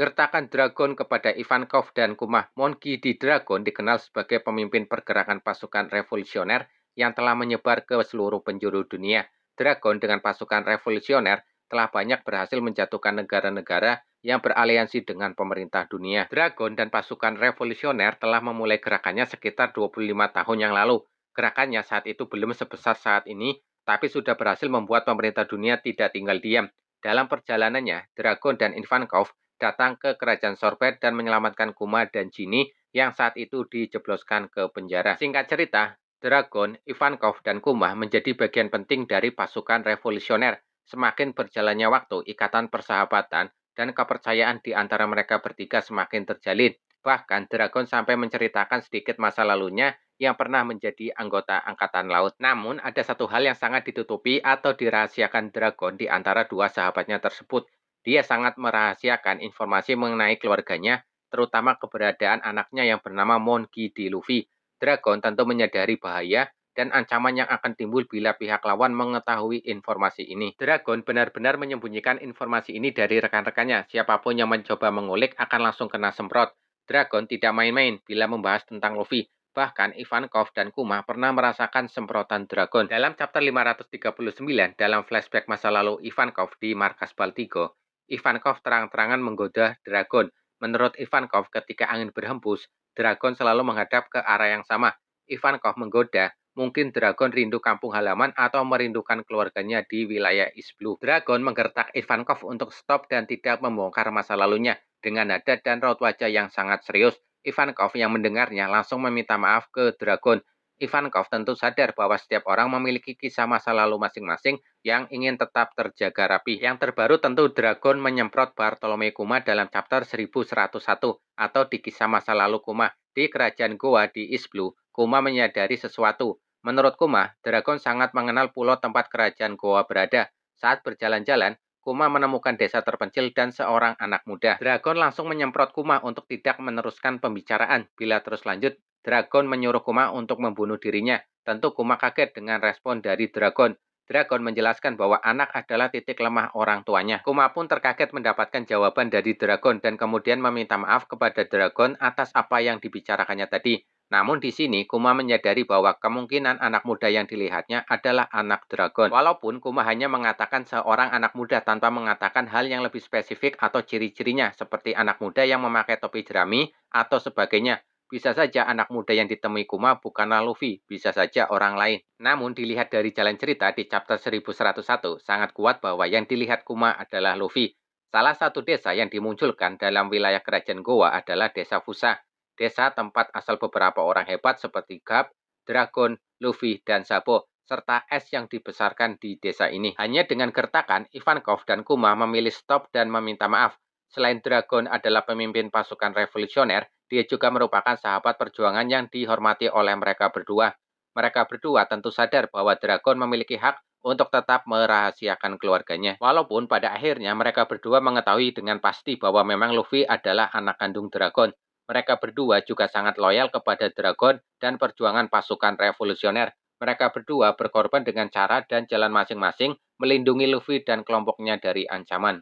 Gertakan Dragon kepada Ivankov dan Kumah. Monkey D. Dragon dikenal sebagai pemimpin pergerakan pasukan revolusioner yang telah menyebar ke seluruh penjuru dunia. Dragon dengan pasukan revolusioner telah banyak berhasil menjatuhkan negara-negara yang beraliansi dengan pemerintah dunia. Dragon dan pasukan revolusioner telah memulai gerakannya sekitar 25 tahun yang lalu. Gerakannya saat itu belum sebesar saat ini, tapi sudah berhasil membuat pemerintah dunia tidak tinggal diam. Dalam perjalanannya, Dragon dan Ivankov datang ke kerajaan Sorbet dan menyelamatkan Kuma dan Ginny yang saat itu dijebloskan ke penjara. Singkat cerita, Dragon, Ivankov, dan Kuma menjadi bagian penting dari pasukan revolusioner. Semakin berjalannya waktu, ikatan persahabatan dan kepercayaan di antara mereka bertiga semakin terjalin. Bahkan Dragon sampai menceritakan sedikit masa lalunya yang pernah menjadi anggota Angkatan Laut. Namun, ada satu hal yang sangat ditutupi atau dirahasiakan Dragon di antara dua sahabatnya tersebut. Dia sangat merahasiakan informasi mengenai keluarganya, terutama keberadaan anaknya yang bernama Monkey D. Luffy. Dragon tentu menyadari bahaya dan ancaman yang akan timbul bila pihak lawan mengetahui informasi ini. Dragon benar-benar menyembunyikan informasi ini dari rekan-rekannya. Siapapun yang mencoba mengulik akan langsung kena semprot. Dragon tidak main-main bila membahas tentang Luffy. Bahkan Ivankov dan Kuma pernah merasakan semprotan Dragon. Dalam chapter 539, dalam flashback masa lalu Ivankov di markas Baltigo, Ivankov terang-terangan menggoda Dragon. Menurut Ivankov, ketika angin berhembus, Dragon selalu menghadap ke arah yang sama. Ivankov menggoda, mungkin Dragon rindu kampung halaman atau merindukan keluarganya di wilayah East Blue. Dragon menggertak Ivankov untuk stop dan tidak membongkar masa lalunya. Dengan nada dan raut wajah yang sangat serius, Ivankov yang mendengarnya langsung meminta maaf ke Dragon. Ivankov tentu sadar bahwa setiap orang memiliki kisah masa lalu masing-masing yang ingin tetap terjaga rapi. Yang terbaru tentu Dragon menyemprot Bartolome Kuma dalam chapter 1101 atau di kisah masa lalu Kuma. Di kerajaan Goa di East Blue, Kuma menyadari sesuatu. Menurut Kuma, Dragon sangat mengenal pulau tempat kerajaan Goa berada. Saat berjalan-jalan, Kuma menemukan desa terpencil dan seorang anak muda. Dragon langsung menyemprot Kuma untuk tidak meneruskan pembicaraan. Bila terus lanjut, Dragon menyuruh Kuma untuk membunuh dirinya. Tentu Kuma kaget dengan respon dari Dragon. Dragon menjelaskan bahwa anak adalah titik lemah orang tuanya. Kuma pun terkaget mendapatkan jawaban dari Dragon dan kemudian meminta maaf kepada Dragon atas apa yang dibicarakannya tadi. Namun di sini Kuma menyadari bahwa kemungkinan anak muda yang dilihatnya adalah anak Dragon. Walaupun Kuma hanya mengatakan seorang anak muda tanpa mengatakan hal yang lebih spesifik atau ciri-cirinya seperti anak muda yang memakai topi jerami atau sebagainya. Bisa saja anak muda yang ditemui Kuma bukanlah Luffy, bisa saja orang lain. Namun dilihat dari jalan cerita di chapter 1101, sangat kuat bahwa yang dilihat Kuma adalah Luffy. Salah satu desa yang dimunculkan dalam wilayah kerajaan Goa adalah desa Fusa. Desa tempat asal beberapa orang hebat seperti Garp, Dragon, Luffy, dan Sabo, serta es yang dibesarkan di desa ini. Hanya dengan gertakan, Ivankov dan Kuma memilih stop dan meminta maaf. Selain Dragon adalah pemimpin pasukan revolusioner, dia juga merupakan sahabat perjuangan yang dihormati oleh mereka berdua. Mereka berdua tentu sadar bahwa Dragon memiliki hak untuk tetap merahasiakan keluarganya. Walaupun pada akhirnya mereka berdua mengetahui dengan pasti bahwa memang Luffy adalah anak kandung Dragon. Mereka berdua juga sangat loyal kepada Dragon dan perjuangan pasukan revolusioner. Mereka berdua berkorban dengan cara dan jalan masing-masing melindungi Luffy dan kelompoknya dari ancaman.